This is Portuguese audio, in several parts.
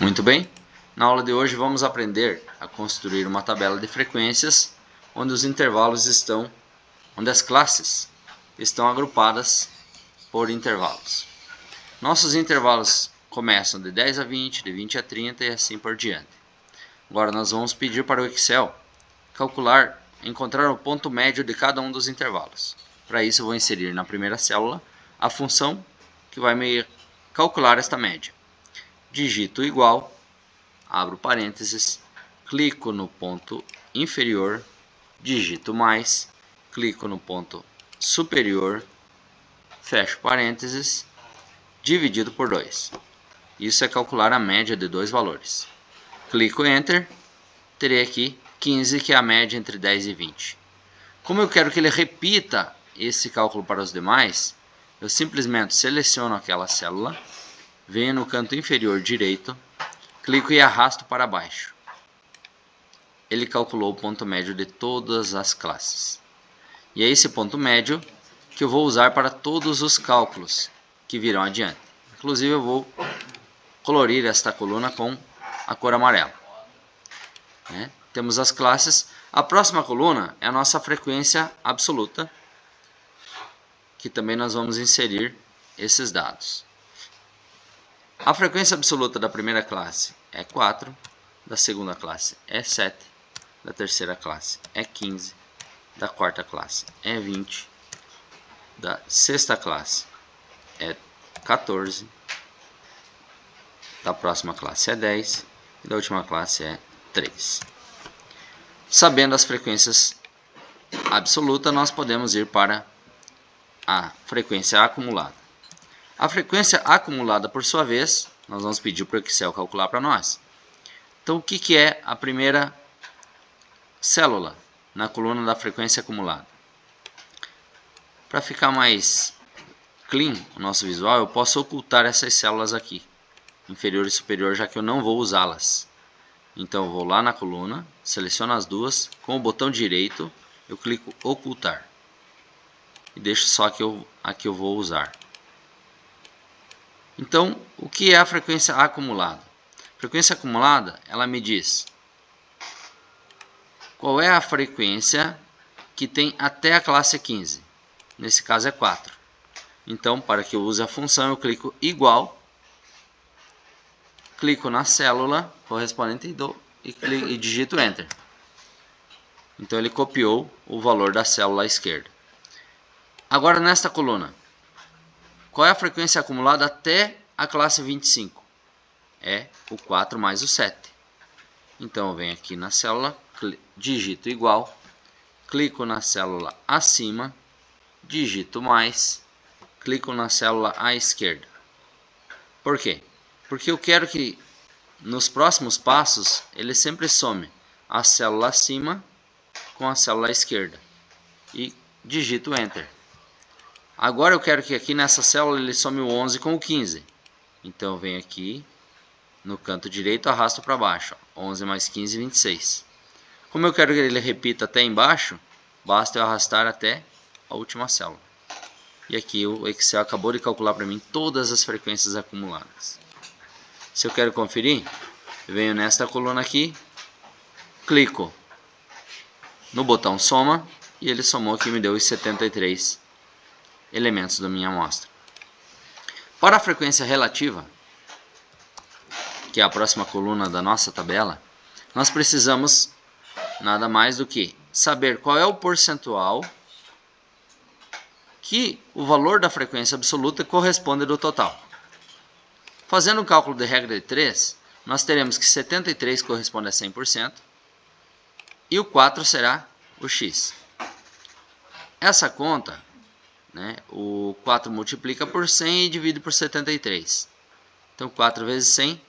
Muito bem, na aula de hoje vamos aprender a construir uma tabela de frequências onde os intervalos onde as classes estão agrupadas por intervalos. Nossos intervalos começam de 10 a 20, de 20 a 30 e assim por diante. Agora nós vamos pedir para o Excel encontrar o ponto médio de cada um dos intervalos. Para isso eu vou inserir na primeira célula a função que vai me calcular esta média. Digito igual, abro parênteses, clico no ponto inferior, digito mais, clico no ponto superior, fecho parênteses, dividido por 2. Isso é calcular a média de dois valores. Clico Enter, terei aqui 15, que é a média entre 10 e 20. Como eu quero que ele repita esse cálculo para os demais, eu simplesmente seleciono aquela célula, venho no canto inferior direito, clico e arrasto para baixo. Ele calculou o ponto médio de todas as classes. E é esse ponto médio que eu vou usar para todos os cálculos que virão adiante. Inclusive eu vou colorir esta coluna com a cor amarela. Temos as classes. A próxima coluna é a nossa frequência absoluta, que também nós vamos inserir esses dados. A frequência absoluta da primeira classe é 4, da segunda classe é 7, da terceira classe é 15, da quarta classe é 20, da sexta classe é 14, da próxima classe é 10 e da última classe é 3. Sabendo as frequências absolutas, nós podemos ir para a frequência acumulada. A frequência acumulada, por sua vez, nós vamos pedir para o Excel calcular para nós. Então, o que é a primeira célula na coluna da frequência acumulada? Para ficar mais clean o nosso visual, eu posso ocultar essas células aqui, inferior e superior, já que eu não vou usá-las. Então, eu vou lá na coluna, seleciono as duas, com o botão direito, eu clico ocultar. E deixo só a que eu vou usar. Então, o que é a frequência acumulada? A frequência acumulada, ela me diz qual é a frequência que tem até a classe 15. Nesse caso é 4. Então, para que eu use a função, eu clico igual, clico na célula correspondente e digito Enter. Então, ele copiou o valor da célula à esquerda. Agora, nesta coluna, qual é a frequência acumulada até a classe 25? É o 4 mais o 7. Então, eu venho aqui na célula, digito igual, clico na célula acima, digito mais, clico na célula à esquerda. Por quê? Porque eu quero que nos próximos passos ele sempre some a célula acima com a célula à esquerda. E digito Enter. Agora eu quero que aqui nessa célula ele some o 11 com o 15. Então eu venho aqui no canto direito, arrasto para baixo. 11 mais 15, 26. Como eu quero que ele repita até embaixo, basta eu arrastar até a última célula. E aqui o Excel acabou de calcular para mim todas as frequências acumuladas. Se eu quero conferir, eu venho nesta coluna aqui, clico no botão soma e ele somou aqui e me deu os 73 elementos da minha amostra. Para a frequência relativa, que é a próxima coluna da nossa tabela, nós precisamos nada mais do que saber qual é o percentual que o valor da frequência absoluta corresponde do total. Fazendo um cálculo de regra de 3, nós teremos que 73 corresponde a 100% e o 4 será o x. Essa conta, o 4 multiplica por 100 e divide por 73. Então, 4 vezes 100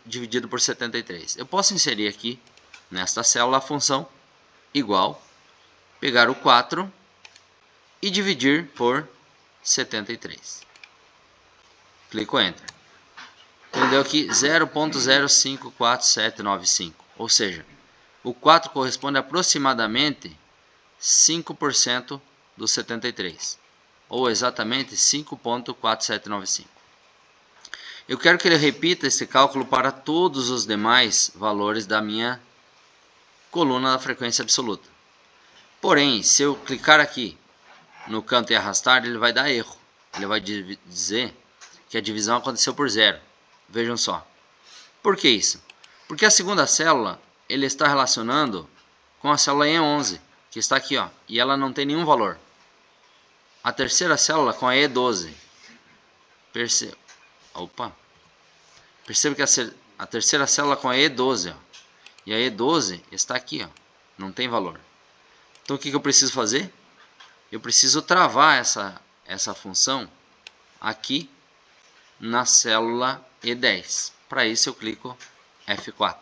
dividido por 73. Eu posso inserir aqui, nesta célula, a função igual, pegar o 4 e dividir por 73. Clico Enter. Ele deu aqui 0.054795, ou seja, o 4 corresponde a aproximadamente 5% dos 73, ou exatamente 5.4795. Eu quero que ele repita esse cálculo para todos os demais valores da minha coluna da frequência absoluta. Porém, se eu clicar aqui no canto e arrastar, ele vai dar erro. Ele vai dizer que a divisão aconteceu por zero. Vejam só. Por que isso? Porque a segunda célula ele está relacionando com a célula E11, que está aqui, ó, e ela não tem nenhum valor. A terceira célula com a E12. Perceba que a terceira célula com a E12, ó, e a E12 está aqui, ó, não tem valor. Então o que eu preciso fazer? Eu preciso travar essa função aqui na célula E10. Para isso eu clico F4.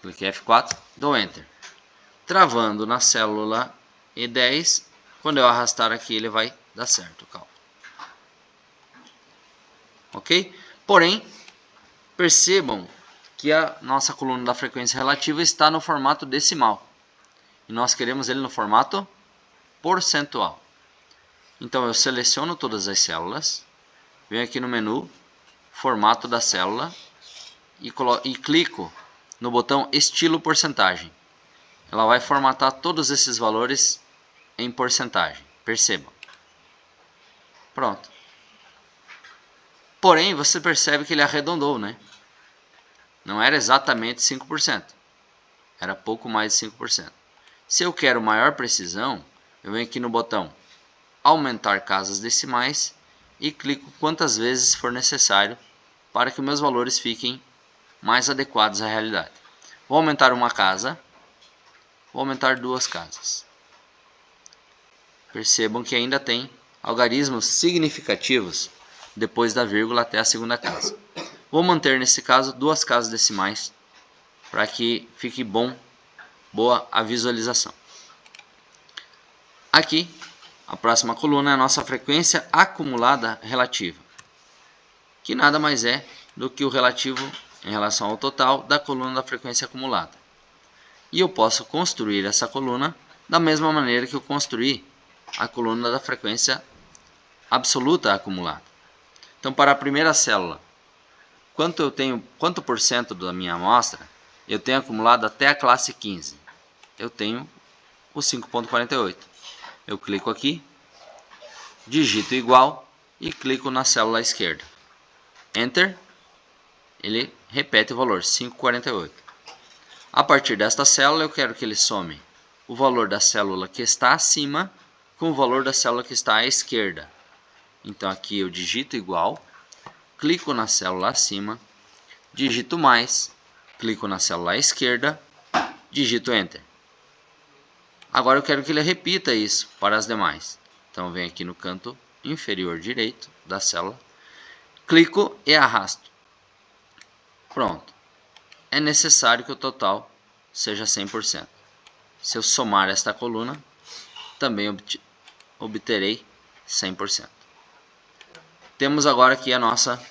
Cliquei F4, dou Enter. Travando na célula E10, quando eu arrastar aqui ele vai dar certo o cálculo. Ok? Porém, percebam que a nossa coluna da frequência relativa está no formato decimal. E nós queremos ele no formato percentual. Então eu seleciono todas as células, venho aqui no menu, formato da célula, e clico no botão estilo porcentagem. Ela vai formatar todos esses valores em porcentagem. Percebam. Pronto. Porém, você percebe que ele arredondou, né? Não era exatamente 5%. Era pouco mais de 5%. Se eu quero maior precisão, eu venho aqui no botão aumentar casas decimais e clico quantas vezes for necessário para que meus valores fiquem mais adequados à realidade. Vou aumentar uma casa, vou aumentar duas casas. Percebam que ainda tem algarismos significativos depois da vírgula até a segunda casa. Vou manter nesse caso duas casas decimais para que fique boa a visualização. Aqui, a próxima coluna é a nossa frequência acumulada relativa, que nada mais é do que o relativo em relação ao total da coluna da frequência acumulada. E eu posso construir essa coluna da mesma maneira que eu construí a coluna da frequência absoluta acumulada. Então, para a primeira célula, quanto por cento da minha amostra eu tenho acumulado até a classe 15? Eu tenho o 5,48. Eu clico aqui, digito igual e clico na célula esquerda. Enter, ele repete o valor, 5,48. A partir desta célula eu quero que ele some o valor da célula que está acima com o valor da célula que está à esquerda. Então aqui eu digito igual, clico na célula acima, digito mais, clico na célula à esquerda, digito Enter. Agora eu quero que ele repita isso para as demais. Então venho aqui no canto inferior direito da célula, clico e arrasto. Pronto. É necessário que o total seja 100%. Se eu somar esta coluna, também obterei 100%. Temos agora aqui a nossa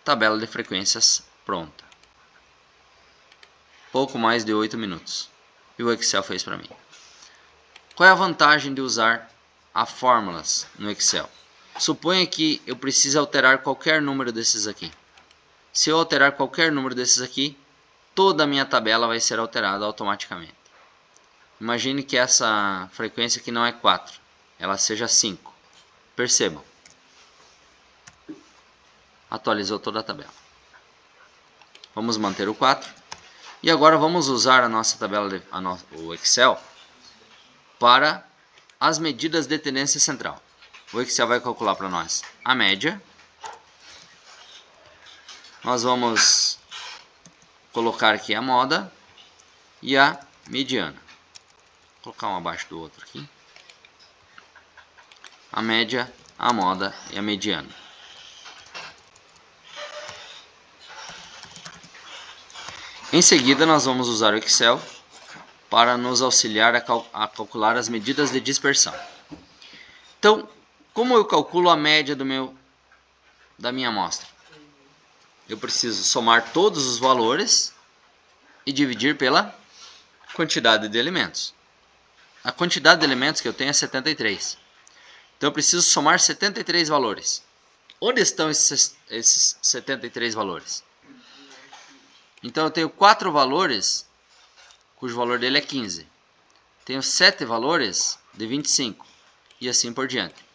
tabela de frequências pronta. Pouco mais de 8 minutos. E o Excel fez para mim. Qual é a vantagem de usar as fórmulas no Excel? Suponha que eu precise alterar qualquer número desses aqui. Se eu alterar qualquer número desses aqui, toda a minha tabela vai ser alterada automaticamente. Imagine que essa frequência aqui não é 4, ela seja 5. Percebam. Atualizou toda a tabela. Vamos manter o 4. E agora vamos usar a nossa tabela, o Excel, para as medidas de tendência central. O Excel vai calcular para nós a média. Nós vamos colocar aqui a moda e a mediana. Vou colocar um abaixo do outro aqui. A média, a moda e a mediana. Em seguida, nós vamos usar o Excel para nos auxiliar a calcular as medidas de dispersão. Então, como eu calculo a média da minha amostra? Eu preciso somar todos os valores e dividir pela quantidade de elementos. A quantidade de elementos que eu tenho é 73. Então eu preciso somar 73 valores. Onde estão esses 73 valores? Então eu tenho 4 valores, cujo valor dele é 15. Tenho 7 valores de 25 e assim por diante.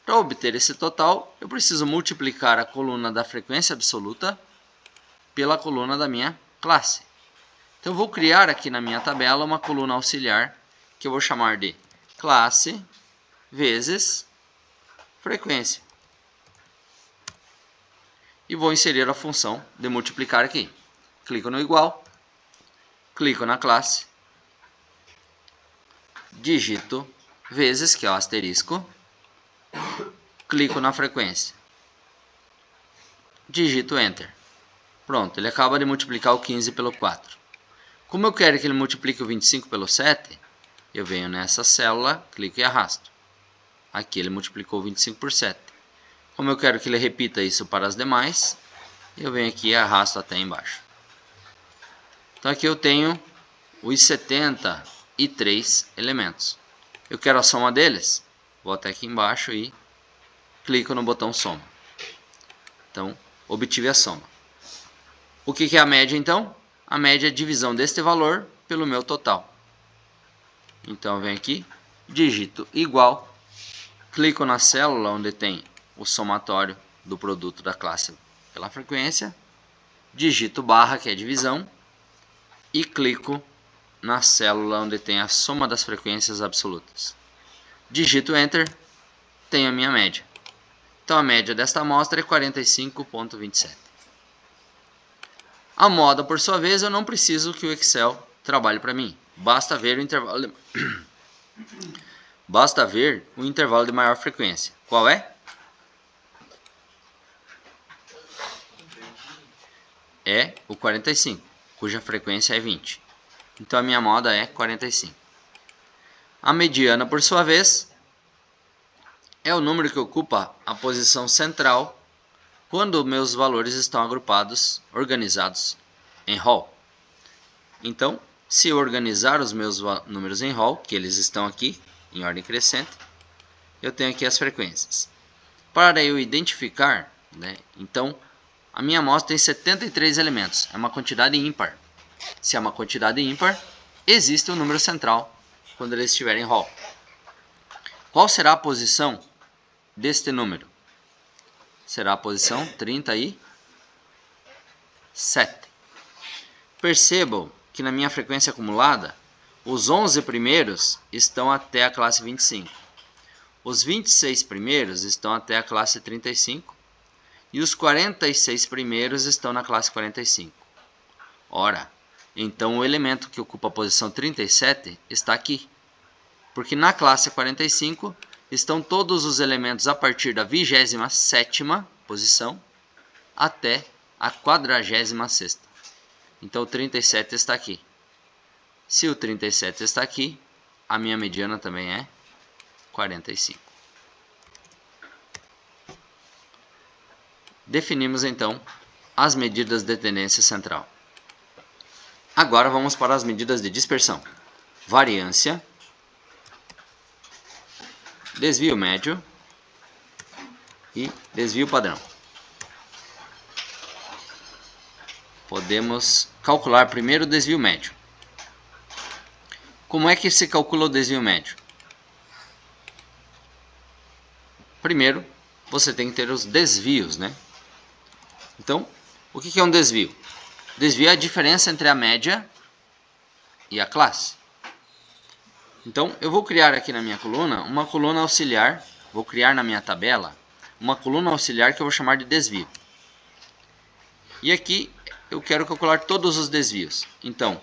Para obter esse total, eu preciso multiplicar a coluna da frequência absoluta pela coluna da minha classe. Então eu vou criar aqui na minha tabela uma coluna auxiliar que eu vou chamar de classe vezes frequência. E vou inserir a função de multiplicar aqui. Clico no igual, clico na classe, digito vezes, que é o asterisco, clico na frequência, digito Enter. Pronto, ele acaba de multiplicar o 15 pelo 4. Como eu quero que ele multiplique o 25 pelo 7, eu venho nessa célula, clico e arrasto. Aqui ele multiplicou 25 por 7. Como eu quero que ele repita isso para as demais, eu venho aqui e arrasto até embaixo. Então aqui eu tenho os 73 elementos. Eu quero a soma deles, vou até aqui embaixo e clico no botão soma. Então, obtive a soma. O que é a média então? A média é a divisão deste valor pelo meu total. Então eu venho aqui, digito igual, clico na célula onde tem o somatório do produto da classe pela frequência, digito barra, que é divisão, e clico na célula onde tem a soma das frequências absolutas. Digito Enter, tenho a minha média. Então a média desta amostra é 45,27. A moda, por sua vez, eu não preciso que o Excel trabalhe para mim. Basta ver o intervalo de maior frequência. Qual é? É o 45, cuja frequência é 20. Então a minha moda é 45. A mediana, por sua vez, é o número que ocupa a posição central quando meus valores estão agrupados, organizados em hall. Então, se eu organizar os meus números em hall, que eles estão aqui em ordem crescente, eu tenho aqui as frequências. Para eu identificar, então, a minha amostra tem 73 elementos, é uma quantidade ímpar. Se é uma quantidade ímpar, existe um número central quando ele estiver em hall. Qual será a posição deste número? Será a posição 37. Percebam que na minha frequência acumulada, os 11 primeiros estão até a classe 25. Os 26 primeiros estão até a classe 35. E os 46 primeiros estão na classe 45. Ora, então o elemento que ocupa a posição 37 está aqui. Porque na classe 45 estão todos os elementos a partir da 27ª posição até a 46ª. Então o 37 está aqui. Se o 37 está aqui, a minha mediana também é 45. Definimos então as medidas de tendência central. Agora vamos para as medidas de dispersão. Variância, desvio médio e desvio padrão. Podemos calcular primeiro o desvio médio. Como é que se calcula o desvio médio? Primeiro, você tem que ter os desvios, Então, o que é um desvio? Desvio é a diferença entre a média e a classe. Então, eu vou criar aqui na minha coluna uma coluna auxiliar, vou criar na minha tabela uma coluna auxiliar que eu vou chamar de desvio. E aqui eu quero calcular todos os desvios. Então,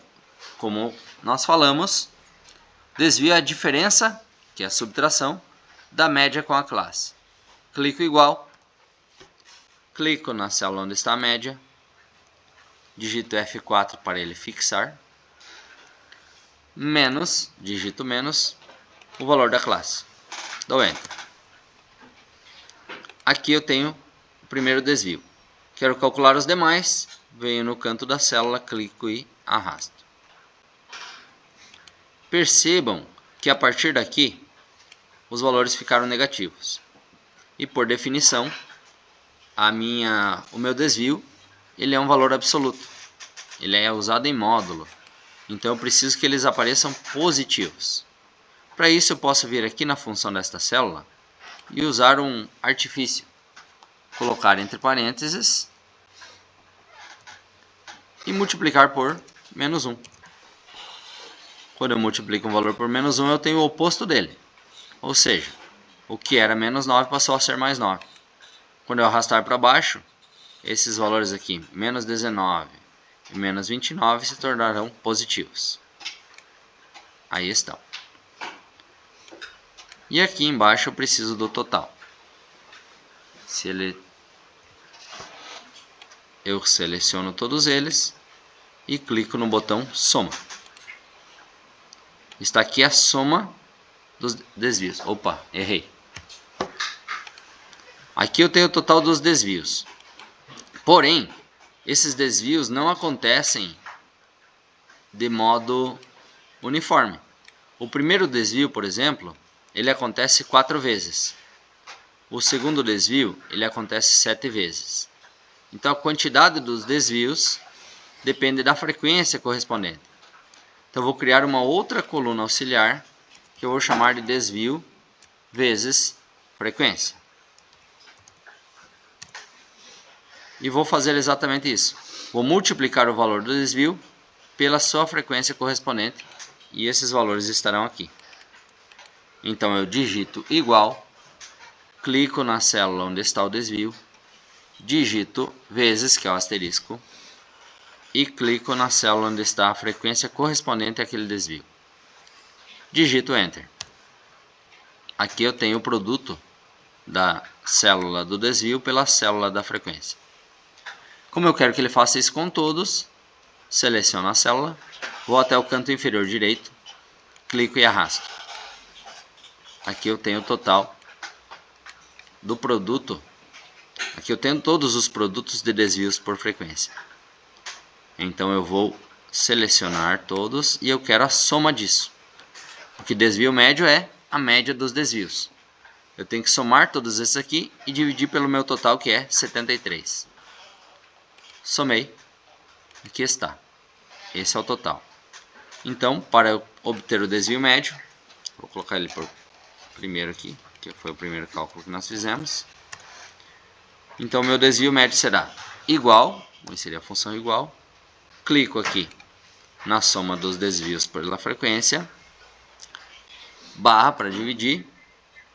como nós falamos, desvio é a diferença, que é a subtração, da média com a classe. Clico igual, clico na célula onde está a média, digito F4 para ele fixar, menos, digito menos, o valor da classe. Dou Enter. Aqui eu tenho o primeiro desvio. Quero calcular os demais, venho no canto da célula, clico e arrasto. Percebam que a partir daqui, os valores ficaram negativos. E por definição, o meu desvio, ele é um valor absoluto. Ele é usado em módulo. Então eu preciso que eles apareçam positivos. Para isso eu posso vir aqui na função desta célula e usar um artifício. Colocar entre parênteses e multiplicar por menos 1. Quando eu multiplico um valor por menos 1, eu tenho o oposto dele. Ou seja, o que era menos 9 passou a ser mais 9. Quando eu arrastar para baixo, esses valores aqui, menos 19 e menos 29, se tornarão positivos. Aí estão. E aqui embaixo eu preciso do total. Eu seleciono todos eles e clico no botão soma. Está aqui a soma dos desvios. Opa, errei. Aqui eu tenho o total dos desvios. Porém, esses desvios não acontecem de modo uniforme. O primeiro desvio, por exemplo, ele acontece 4 vezes. O segundo desvio, ele acontece 7 vezes. Então a quantidade dos desvios depende da frequência correspondente. Então eu vou criar uma outra coluna auxiliar que eu vou chamar de desvio vezes frequência. E vou fazer exatamente isso. Vou multiplicar o valor do desvio pela sua frequência correspondente e esses valores estarão aqui. Então eu digito igual, clico na célula onde está o desvio, digito vezes, que é o asterisco, e clico na célula onde está a frequência correspondente àquele desvio. Digito Enter. Aqui eu tenho o produto da célula do desvio pela célula da frequência. Como eu quero que ele faça isso com todos, seleciono a célula, vou até o canto inferior direito, clico e arrasto. Aqui eu tenho o total do produto. Aqui eu tenho todos os produtos de desvios por frequência. Então eu vou selecionar todos e eu quero a soma disso. Porque desvio médio é a média dos desvios. Eu tenho que somar todos esses aqui e dividir pelo meu total, que é 73. Somei. Aqui está. Esse é o total. Então, para eu obter o desvio médio, vou colocar ele por primeiro aqui, que foi o primeiro cálculo que nós fizemos. Então, meu desvio médio será igual, vou inserir a função igual, clico aqui na soma dos desvios pela frequência, barra para dividir,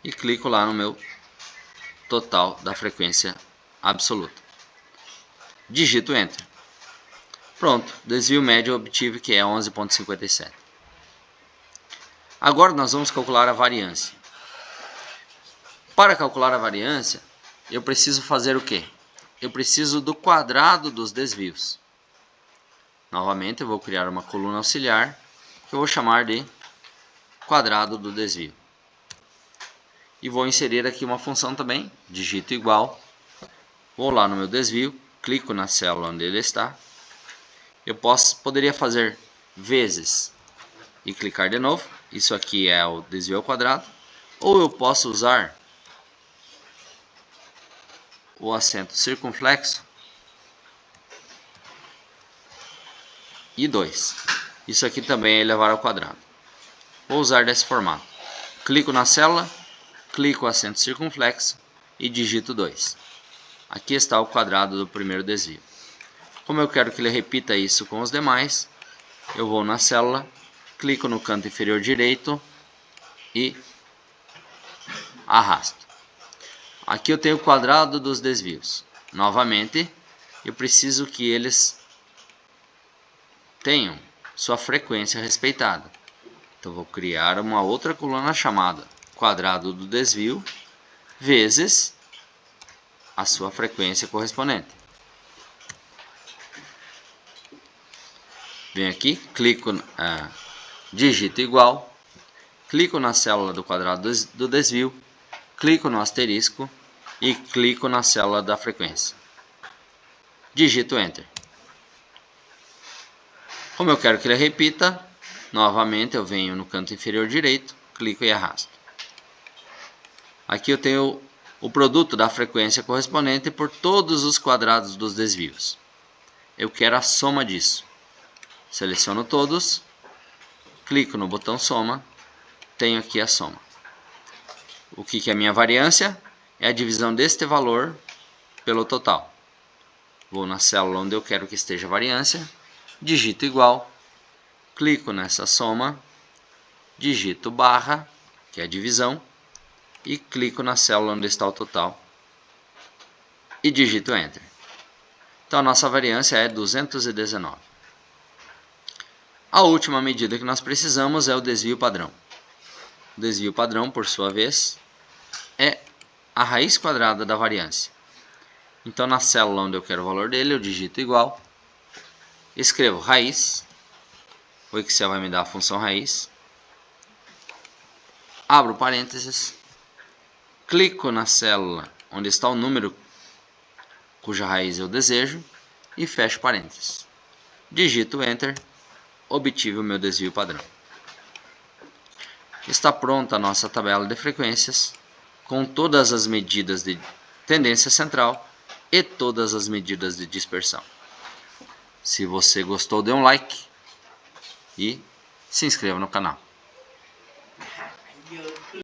e clico lá no meu total da frequência absoluta. Digito Enter. Pronto, desvio médio eu obtive, que é 11,57. Agora nós vamos calcular a variância. Para calcular a variância, eu preciso fazer o quê? Eu preciso do quadrado dos desvios. Novamente eu vou criar uma coluna auxiliar, que eu vou chamar de quadrado do desvio. E vou inserir aqui uma função também, digito igual, vou lá no meu desvio, clico na célula onde ele está. Eu poderia fazer vezes e clicar de novo. Isso aqui é o desvio ao quadrado. Ou eu posso usar o acento circunflexo e 2. Isso aqui também é elevar ao quadrado. Vou usar desse formato. Clico na célula, clico o acento circunflexo e digito 2. Aqui está o quadrado do primeiro desvio. Como eu quero que ele repita isso com os demais, eu vou na célula, clico no canto inferior direito e arrasto. Aqui eu tenho o quadrado dos desvios. Novamente, eu preciso que eles tenham sua frequência respeitada. Então vou criar uma outra coluna chamada quadrado do desvio vezes a sua frequência correspondente. Venho aqui, clico, digito igual, clico na célula do quadrado do desvio, clico no asterisco e clico na célula da frequência. Digito Enter. Como eu quero que ele repita, novamente eu venho no canto inferior direito, clico e arrasto. Aqui eu tenho o produto da frequência correspondente por todos os quadrados dos desvios. Eu quero a soma disso. Seleciono todos, clico no botão soma, tenho aqui a soma. O que é a minha variância? É a divisão deste valor pelo total. Vou na célula onde eu quero que esteja a variância, digito igual, clico nessa soma, digito barra, que é a divisão, e clico na célula onde está o total e digito Enter. Então a nossa variância é 219. A última medida que nós precisamos é o desvio padrão. O desvio padrão, por sua vez, é a raiz quadrada da variância. Então na célula onde eu quero o valor dele, eu digito igual, escrevo raiz, o Excel vai me dar a função raiz, abro parênteses, clico na célula onde está o número cuja raiz eu desejo e fecho parênteses. Digito Enter, obtive o meu desvio padrão. Está pronta a nossa tabela de frequências com todas as medidas de tendência central e todas as medidas de dispersão. Se você gostou, dê um like e se inscreva no canal.